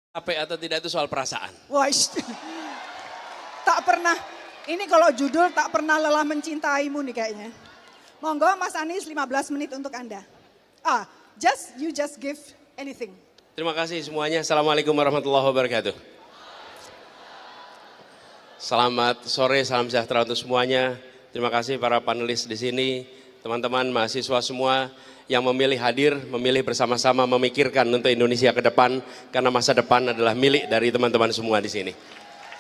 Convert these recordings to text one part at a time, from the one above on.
Capek atau tidak itu soal perasaan. Wah, tak pernah. Ini kalau judul tak pernah lelah mencintaimu nih kayaknya. Monggo Mas Anies 15 menit untuk Anda. You just give anything. Terima kasih semuanya. Assalamualaikum warahmatullahi wabarakatuh. Selamat sore, salam sejahtera untuk semuanya. Terima kasih para panelis di sini, teman-teman mahasiswa semua yang memilih hadir, memilih bersama-sama memikirkan untuk Indonesia ke depan, karena masa depan adalah milik dari teman-teman semua di sini.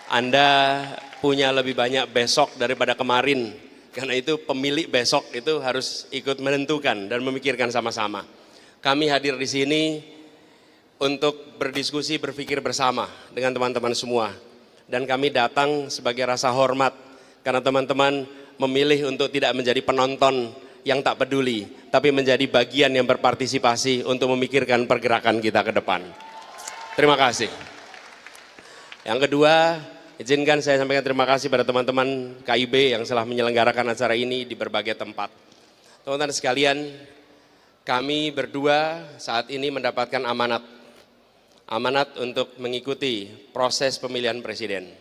Anda punya lebih banyak besok daripada kemarin, karena itu pemilik besok itu harus ikut menentukan dan memikirkan sama-sama. Kami hadir di sini untuk berdiskusi, berpikir bersama dengan teman-teman semua. Dan kami datang sebagai rasa hormat, karena teman-teman memilih untuk tidak menjadi penonton yang tak peduli, tapi menjadi bagian yang berpartisipasi untuk memikirkan pergerakan kita ke depan. Terima kasih. Yang kedua, izinkan saya sampaikan terima kasih pada teman-teman KIB yang telah menyelenggarakan acara ini di berbagai tempat. Teman-teman sekalian, kami berdua saat ini mendapatkan amanat untuk mengikuti proses pemilihan presiden.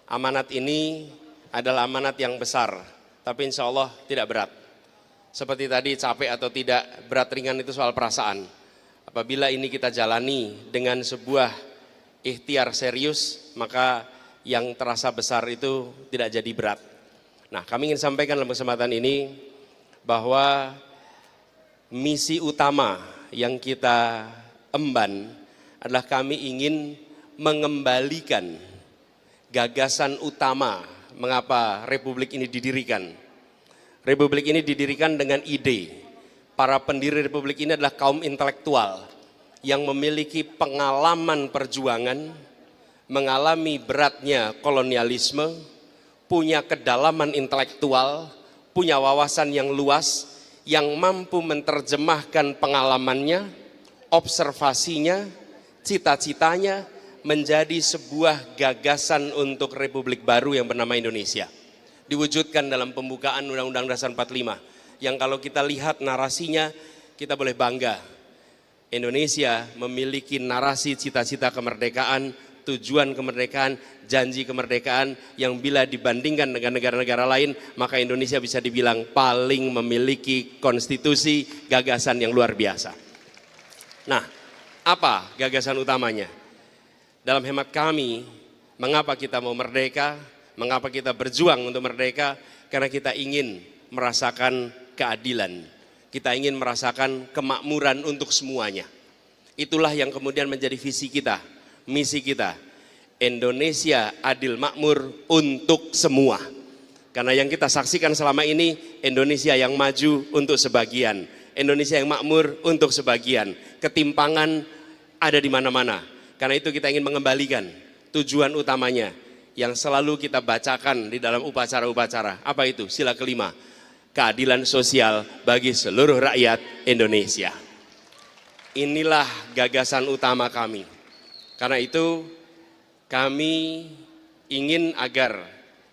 Amanat ini adalah amanat yang besar, tapi insya Allah tidak berat. Seperti tadi, capek atau tidak, berat ringan itu soal perasaan. Apabila ini kita jalani dengan sebuah ikhtiar serius, maka yang terasa besar itu tidak jadi berat. Nah, kami ingin sampaikan dalam kesempatan ini bahwa misi utama yang kita emban adalah kami ingin mengembalikan gagasan utama mengapa Republik ini didirikan. Republik ini didirikan dengan ide. Para pendiri Republik ini adalah kaum intelektual yang memiliki pengalaman perjuangan, mengalami beratnya kolonialisme, punya kedalaman intelektual, punya wawasan yang luas, yang mampu menerjemahkan pengalamannya, observasinya, cita-citanya menjadi sebuah gagasan untuk Republik baru yang bernama Indonesia. Diwujudkan dalam pembukaan Undang-Undang Dasar 45, yang kalau kita lihat narasinya, kita boleh bangga. Indonesia memiliki narasi cita-cita kemerdekaan, tujuan kemerdekaan, janji kemerdekaan, yang bila dibandingkan dengan negara-negara lain, maka Indonesia bisa dibilang paling memiliki konstitusi gagasan yang luar biasa. Nah, apa gagasan utamanya? Dalam hemat kami, mengapa kita mau merdeka, mengapa kita berjuang untuk merdeka? Karena kita ingin merasakan keadilan, kita ingin merasakan kemakmuran untuk semuanya. Itulah yang kemudian menjadi visi kita, misi kita. Indonesia adil makmur untuk semua. Karena yang kita saksikan selama ini, Indonesia yang maju untuk sebagian, Indonesia yang makmur untuk sebagian. Ketimpangan ada di mana-mana. Karena itu kita ingin mengembalikan tujuan utamanya yang selalu kita bacakan di dalam upacara-upacara. Apa itu? Sila kelima, keadilan sosial bagi seluruh rakyat Indonesia. Inilah gagasan utama kami. Karena itu kami ingin agar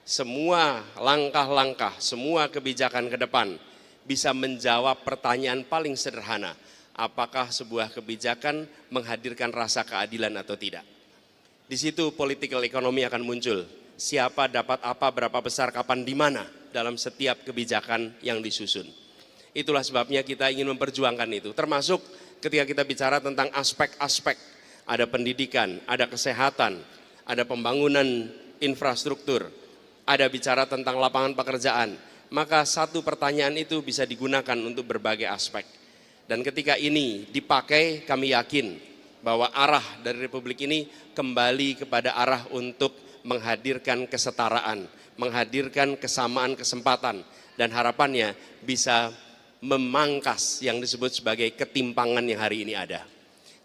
semua langkah-langkah, semua kebijakan ke depan bisa menjawab pertanyaan paling sederhana. Apakah sebuah kebijakan menghadirkan rasa keadilan atau tidak? Di situ political economy akan muncul. Siapa dapat apa, berapa besar, kapan, di mana dalam setiap kebijakan yang disusun. Itulah sebabnya kita ingin memperjuangkan itu. Termasuk ketika kita bicara tentang aspek-aspek. Ada pendidikan, ada kesehatan, ada pembangunan infrastruktur, ada bicara tentang lapangan pekerjaan. Maka satu pertanyaan itu bisa digunakan untuk berbagai aspek. Dan ketika ini dipakai, kami yakin bahwa arah dari Republik ini kembali kepada arah untuk menghadirkan kesetaraan, menghadirkan kesamaan kesempatan, dan harapannya bisa memangkas yang disebut sebagai ketimpangan yang hari ini ada.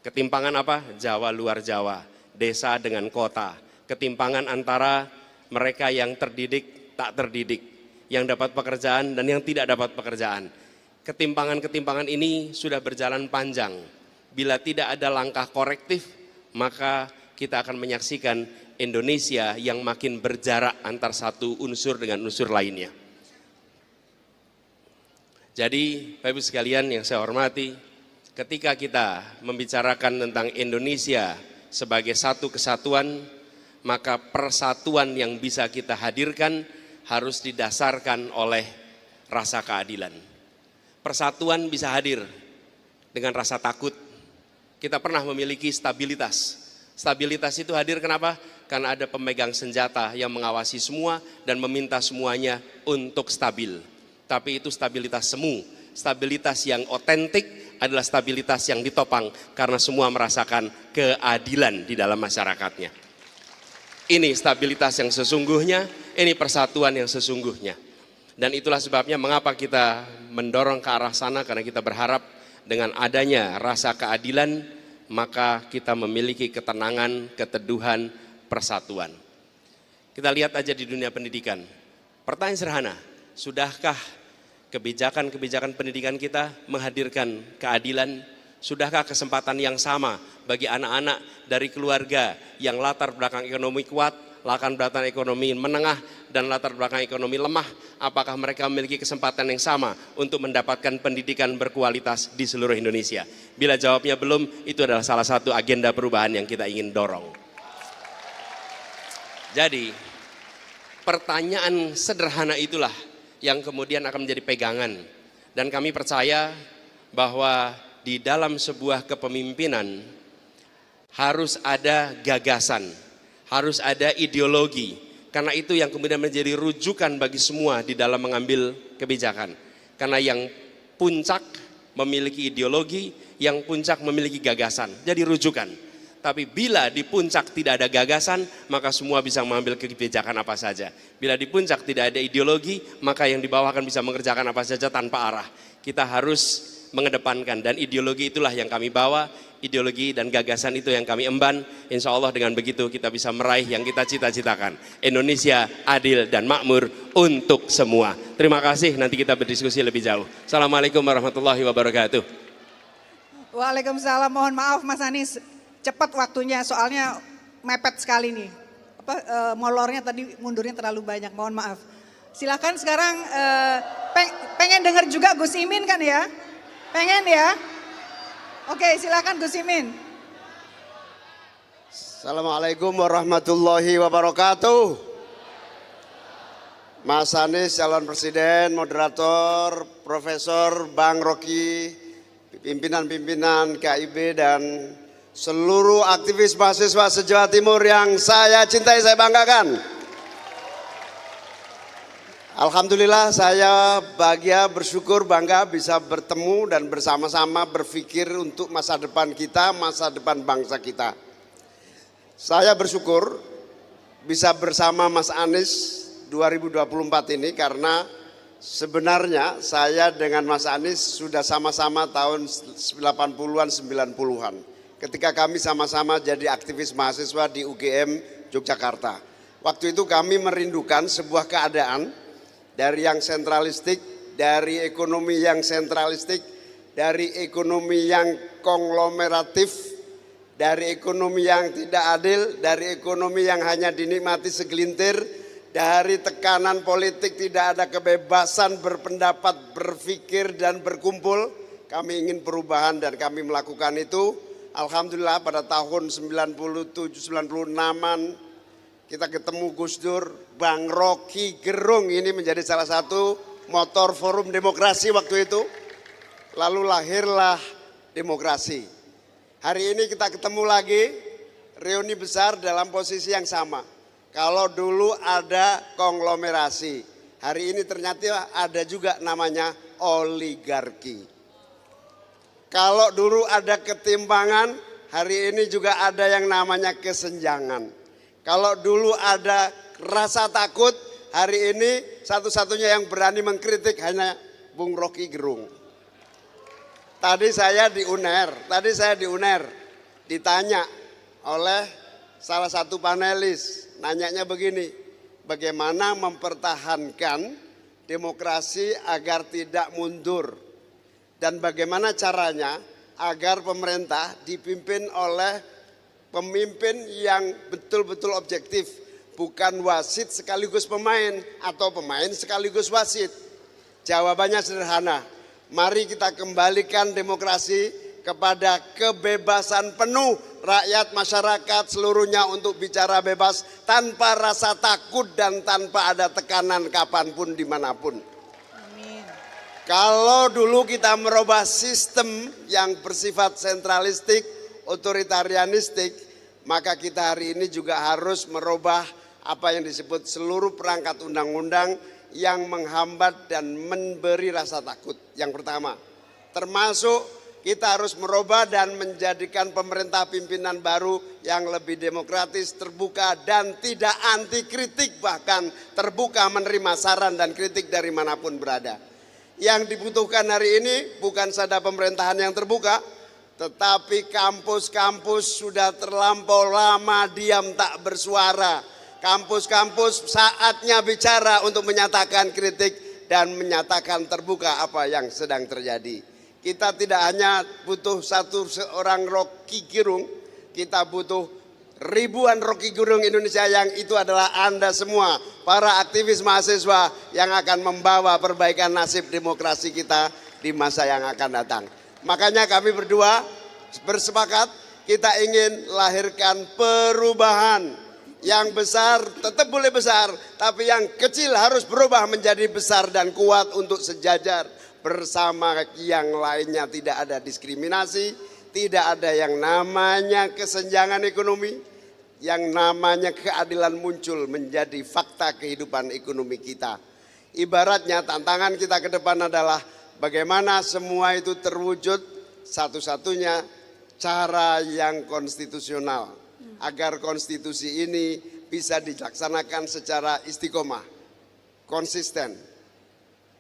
Ketimpangan apa? Jawa luar Jawa, desa dengan kota, ketimpangan antara mereka yang terdidik, tak terdidik, yang dapat pekerjaan dan yang tidak dapat pekerjaan. Ketimpangan-ketimpangan ini sudah berjalan panjang. Bila tidak ada langkah korektif, maka kita akan menyaksikan Indonesia yang makin berjarak antar satu unsur dengan unsur lainnya. Jadi, Bapak Ibu sekalian yang saya hormati, ketika kita membicarakan tentang Indonesia sebagai satu kesatuan, maka persatuan yang bisa kita hadirkan harus didasarkan oleh rasa keadilan. Persatuan bisa hadir dengan rasa takut. Kita pernah memiliki stabilitas. Stabilitas itu hadir kenapa? Karena ada pemegang senjata yang mengawasi semua dan meminta semuanya untuk stabil. Tapi itu stabilitas semu. Stabilitas yang otentik adalah stabilitas yang ditopang karena semua merasakan keadilan di dalam masyarakatnya. Ini stabilitas yang sesungguhnya, ini persatuan yang sesungguhnya. Dan itulah sebabnya mengapa kita mendorong ke arah sana, karena kita berharap dengan adanya rasa keadilan, maka kita memiliki ketenangan, keteduhan, persatuan. Kita lihat aja di dunia pendidikan. Pertanyaan sederhana, sudahkah kebijakan-kebijakan pendidikan kita menghadirkan keadilan? Sudahkah kesempatan yang sama bagi anak-anak dari keluarga yang latar belakang ekonomi kuat, latar belakang ekonomi menengah, dan latar belakang ekonomi lemah, apakah mereka memiliki kesempatan yang sama untuk mendapatkan pendidikan berkualitas di seluruh Indonesia? Bila jawabnya belum, itu adalah salah satu agenda perubahan yang kita ingin dorong. Jadi, pertanyaan sederhana itulah yang kemudian akan menjadi pegangan. Dan kami percaya bahwa di dalam sebuah kepemimpinan harus ada gagasan, harus ada ideologi. Karena itu yang kemudian menjadi rujukan bagi semua di dalam mengambil kebijakan. Karena yang puncak memiliki ideologi, yang puncak memiliki gagasan. Jadi rujukan. Tapi bila di puncak tidak ada gagasan, maka semua bisa mengambil kebijakan apa saja. Bila di puncak tidak ada ideologi, maka yang di bawah akan bisa mengerjakan apa saja tanpa arah. Kita harus mengedepankan, dan ideologi itulah yang kami bawa, ideologi dan gagasan itu yang kami emban. Insya Allah dengan begitu kita bisa meraih yang kita cita-citakan. Indonesia adil dan makmur untuk semua. Terima kasih, nanti kita berdiskusi lebih jauh. Assalamualaikum warahmatullahi wabarakatuh. Waalaikumsalam, mohon maaf Mas Anies, cepat waktunya soalnya mepet sekali nih. Molornya tadi mundurnya terlalu banyak, mohon maaf. Silakan sekarang, pengen dengar juga Gus Imin kan ya? Pengen ya? Oke, silakan Gus Imin. Assalamualaikum warahmatullahi wabarakatuh. Mas Anies, calon presiden, moderator, Profesor Bang Rocky, pimpinan-pimpinan KIB dan seluruh aktivis mahasiswa se-Jawa Timur yang saya cintai, saya banggakan. Alhamdulillah saya bahagia, bersyukur, bangga bisa bertemu dan bersama-sama berpikir untuk masa depan kita, masa depan bangsa kita. Saya bersyukur bisa bersama Mas Anies 2024 ini karena sebenarnya saya dengan Mas Anies sudah sama-sama tahun 80-an, 90-an. Ketika kami sama-sama jadi aktivis mahasiswa di UGM Yogyakarta. Waktu itu kami merindukan sebuah keadaan dari yang sentralistik, dari ekonomi yang sentralistik, dari ekonomi yang konglomeratif, dari ekonomi yang tidak adil, dari ekonomi yang hanya dinikmati segelintir, dari tekanan politik tidak ada kebebasan berpendapat, berpikir dan berkumpul. Kami ingin perubahan dan kami melakukan itu. Alhamdulillah pada tahun 97-96an kita ketemu Gus Dur, Bang Rocky Gerung ini menjadi salah satu motor forum demokrasi waktu itu. Lalu lahirlah demokrasi. Hari ini kita ketemu lagi, reuni besar dalam posisi yang sama. Kalau dulu ada konglomerasi, hari ini ternyata ada juga namanya oligarki. Kalau dulu ada ketimpangan, hari ini juga ada yang namanya kesenjangan. Kalau dulu ada rasa takut, hari ini satu-satunya yang berani mengkritik hanya Bung Rocky Gerung. Tadi saya di UNER, ditanya oleh salah satu panelis, nanyanya begini, bagaimana mempertahankan demokrasi agar tidak mundur dan bagaimana caranya agar pemerintah dipimpin oleh pemimpin yang betul-betul objektif, bukan wasit sekaligus pemain atau pemain sekaligus wasit. Jawabannya sederhana, mari kita kembalikan demokrasi kepada kebebasan penuh rakyat, masyarakat seluruhnya untuk bicara bebas tanpa rasa takut dan tanpa ada tekanan kapanpun dimanapun. Amin. Kalau dulu kita merubah sistem yang bersifat sentralistik, otoritarianistik, maka kita hari ini juga harus merubah apa yang disebut seluruh perangkat undang-undang yang menghambat dan memberi rasa takut. Yang pertama, termasuk kita harus merubah dan menjadikan pemerintah pimpinan baru yang lebih demokratis, terbuka dan tidak anti kritik, bahkan terbuka menerima saran dan kritik dari manapun berada. Yang dibutuhkan hari ini bukan saja pemerintahan yang terbuka, tetapi kampus-kampus sudah terlampau lama diam tak bersuara. Kampus-kampus saatnya bicara untuk menyatakan kritik dan menyatakan terbuka apa yang sedang terjadi. Kita tidak hanya butuh seorang Rocky Gerung, kita butuh ribuan Rocky Gerung Indonesia yang itu adalah Anda semua, para aktivis mahasiswa yang akan membawa perbaikan nasib demokrasi kita di masa yang akan datang. Makanya kami berdua bersepakat kita ingin lahirkan perubahan. Yang besar tetap boleh besar, tapi yang kecil harus berubah menjadi besar dan kuat untuk sejajar bersama yang lainnya. Tidak ada diskriminasi, tidak ada yang namanya kesenjangan ekonomi, yang namanya keadilan muncul menjadi fakta kehidupan ekonomi kita. Ibaratnya tantangan kita ke depan adalah bagaimana semua itu terwujud, satu-satunya cara yang konstitusional. Agar konstitusi ini bisa dilaksanakan secara istiqomah, konsisten.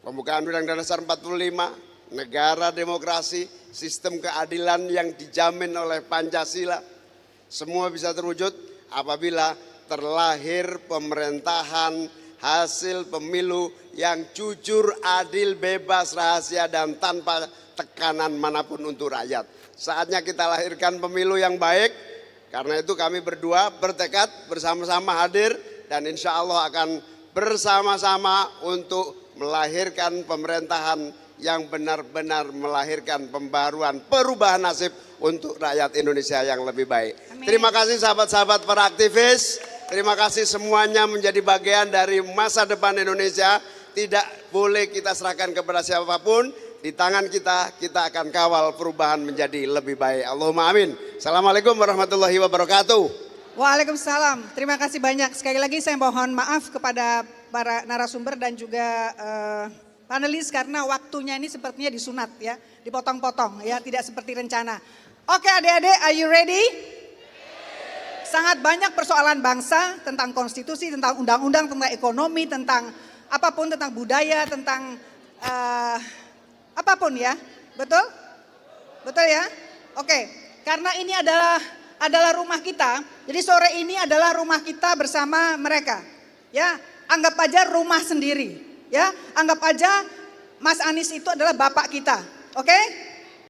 Pembukaan Undang-Undang Dasar 45, negara demokrasi, sistem keadilan yang dijamin oleh Pancasila, semua bisa terwujud apabila terlahir pemerintahan hasil pemilu yang jujur, adil, bebas, rahasia, dan tanpa tekanan manapun untuk rakyat. Saatnya kita lahirkan pemilu yang baik. Karena itu kami berdua bertekad bersama-sama hadir dan insya Allah akan bersama-sama untuk melahirkan pemerintahan yang benar-benar melahirkan pembaruan, perubahan nasib untuk rakyat Indonesia yang lebih baik. Amin. Terima kasih sahabat-sahabat para aktivis, terima kasih semuanya menjadi bagian dari masa depan Indonesia. Tidak boleh kita serahkan kepada siapapun. Di tangan kita, kita akan kawal perubahan menjadi lebih baik. Allahumma amin. Assalamualaikum warahmatullahi wabarakatuh. Waalaikumsalam. Terima kasih banyak. Sekali lagi saya mohon maaf kepada para narasumber dan juga panelis karena waktunya ini sepertinya disunat ya, dipotong-potong ya, tidak seperti rencana. Oke adik-adik, are you ready? Sangat banyak persoalan bangsa tentang konstitusi, tentang undang-undang, tentang ekonomi, tentang apapun, tentang budaya, tentang apapun ya, betul? Betul ya? Oke, karena ini adalah rumah kita, jadi sore ini adalah rumah kita bersama mereka. Ya, anggap aja rumah sendiri. Ya, anggap aja Mas Anies itu adalah bapak kita. Oke?